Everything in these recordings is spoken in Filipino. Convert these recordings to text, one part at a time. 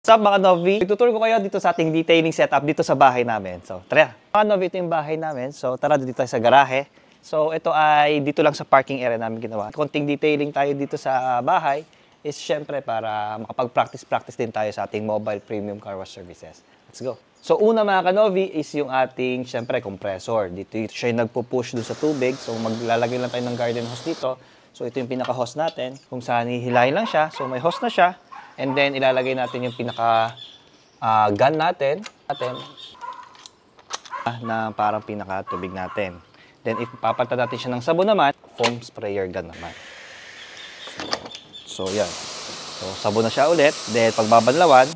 What's up mga Novi? Tuturo ko kayo dito sa ating detailing setup dito sa bahay namin. So, tara. Mga Novi, ito yung bahay namin. So, tara dito tayo sa garahe. So, ito ay dito lang sa parking area namin ginawa. Konting detailing tayo dito sa bahay is syempre para makapag-practice din tayo sa ating mobile premium car wash services. Let's go. So, una mga kanovi is yung ating syempre compressor. Dito siya yung nagpo-push dun sa tubig. So, maglalagay lang tayo ng garden hose dito. So, ito yung pinaka-hose natin. Kung saan hihilahin lang siya. So, may hose na siya. And then, ilalagay natin yung pinaka-gun natin na parang pinaka-tubig natin. Then, if papalitan natin siya ng sabon naman, foam sprayer gun naman. So, yan. So, sabon na siya ulit. Then, pagbabanlawan,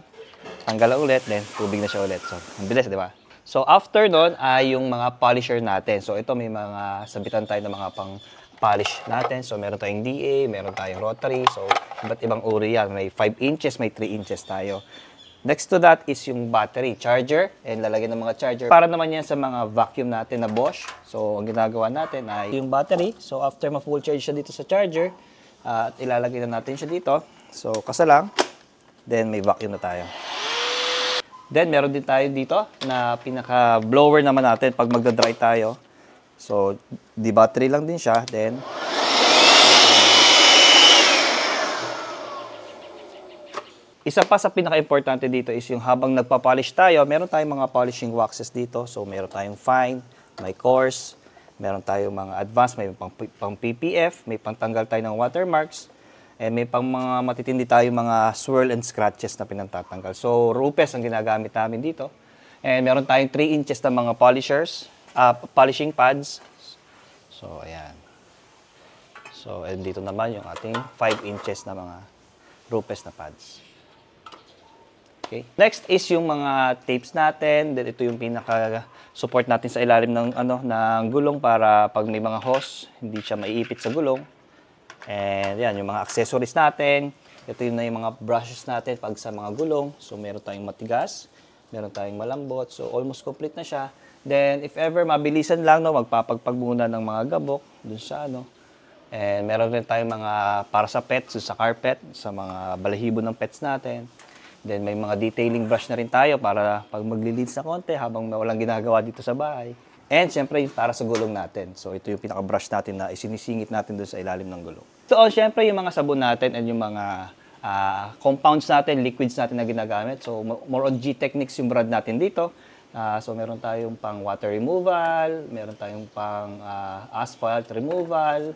tanggal ulit. Then, tubig na siya ulit. So, ang bilis, di ba? So, after nun, ay yung mga polisher natin. So, ito may mga sabitan tayo ng mga pang-polish natin. So, meron tayong DA, meron tayong rotary. So, iba't ibang uri yan. May 5 inches, may 3 inches tayo. Next to that is yung battery charger. And lalagyan ng mga charger. Para naman yan sa mga vacuum natin na Bosch. So, ang ginagawa natin ay yung battery. So, after ma-full charge siya dito sa charger, at ilalagay na natin siya dito. So, kasa lang. Then, may vacuum na tayo. Then, meron din tayo dito na pinaka-blower naman natin pag magda-dry tayo. So, di battery lang din siya. Then, isa pa sa pinaka-importante dito is yung habang nagpa-polish tayo, meron tayong mga polishing waxes dito. So, meron tayong fine, may coarse, meron tayong mga advanced, may pang PPF, may pangtanggal tayo ng watermarks, and may pang mga matitindi tayo mga swirl and scratches na pinantatanggal. So, Rupes ang ginagamit namin dito. And meron tayong 3 inches na mga polishing pads. So, ayan. So, and dito naman yung ating 5 inches na mga Rupes na pads. Okay. Next is yung mga tapes natin. Then ito yung pinaka-support natin sa ilalim ng ng gulong para pag may mga hose, hindi siya maiipit sa gulong. And yan, yung mga accessories natin. Ito yung mga brushes natin pag sa mga gulong. So meron tayong matigas, meron tayong malambot. So almost complete na siya. Then if ever mabilisan lang, magpapagpag muna ng mga gabok dun sa And meron rin tayong mga para sa pets, sa carpet, sa mga balahibo ng pets natin. Then may mga detailing brush na rin tayo para pag maglilinis na konti habang walang ginagawa dito sa bahay. And syempre para sa gulong natin. So ito yung pinaka-brush natin na isinisingit natin doon sa ilalim ng gulong. So syempre yung mga sabon natin and yung mga compounds natin, liquids natin na ginagamit. So more on G-Techniques yung brand natin dito. So meron tayong pang water removal, meron tayong pang asphalt removal,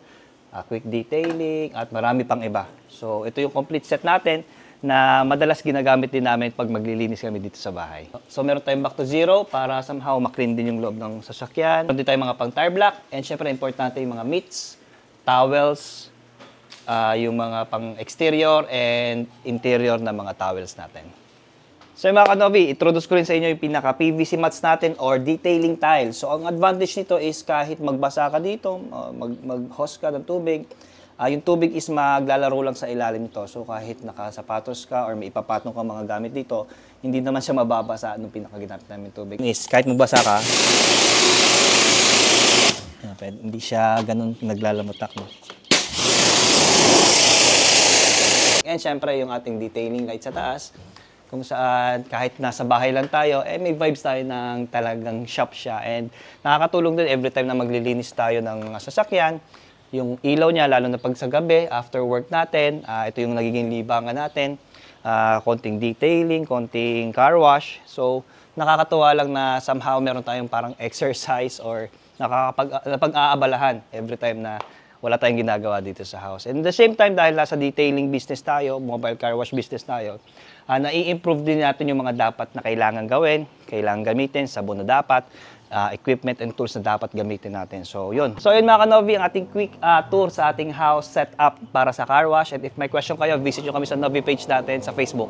quick detailing, at marami pang iba. So ito yung complete set natin na madalas ginagamit din namin pag maglilinis kami dito sa bahay. So meron tayong back to zero para somehow ma-clean din yung loob ng sasakyan. Meron din tayong mga pang tire block, and syempre importante yung mga mitts, towels, yung mga pang exterior and interior na mga towels natin. So mga kanovi, introduce ko rin sa inyo yung pinaka PVC mats natin or detailing tile. So ang advantage nito is kahit magbasa ka dito, mag-hose ka ng tubig, yung tubig is maglalaro lang sa ilalim nito. So kahit nakasapatos ka or may ipapatong ka mga gamit dito, hindi naman siya mababasa nung pinakaginamit namin tubig. Kahit magbasa ka, hindi siya ganun naglalamutak. And syempre yung ating detailing light sa taas, kung saan kahit nasa bahay lang tayo, may vibes tayo ng talagang shop siya. And nakakatulong din every time na maglilinis tayo ng mga sasakyan. Yung ilaw niya, lalo na pag sa gabi, after work natin, ito yung nagiging libangan natin. Konting detailing, konting car wash. So, nakakatuwa lang na somehow meron tayong parang exercise or napag-aabalahan every time na wala tayong ginagawa dito sa house. And at the same time, dahil nasa detailing business tayo, mobile car wash business tayo, nai-improve din natin yung mga dapat na kailangan gawin, kailangan gamitin, sabon na dapat, equipment and tools na dapat gamitin natin. So, yun. So, yun mga kanovi, ang ating quick tour sa ating house setup para sa car wash. And if may question kayo, visit nyo kami sa Novi page natin sa Facebook.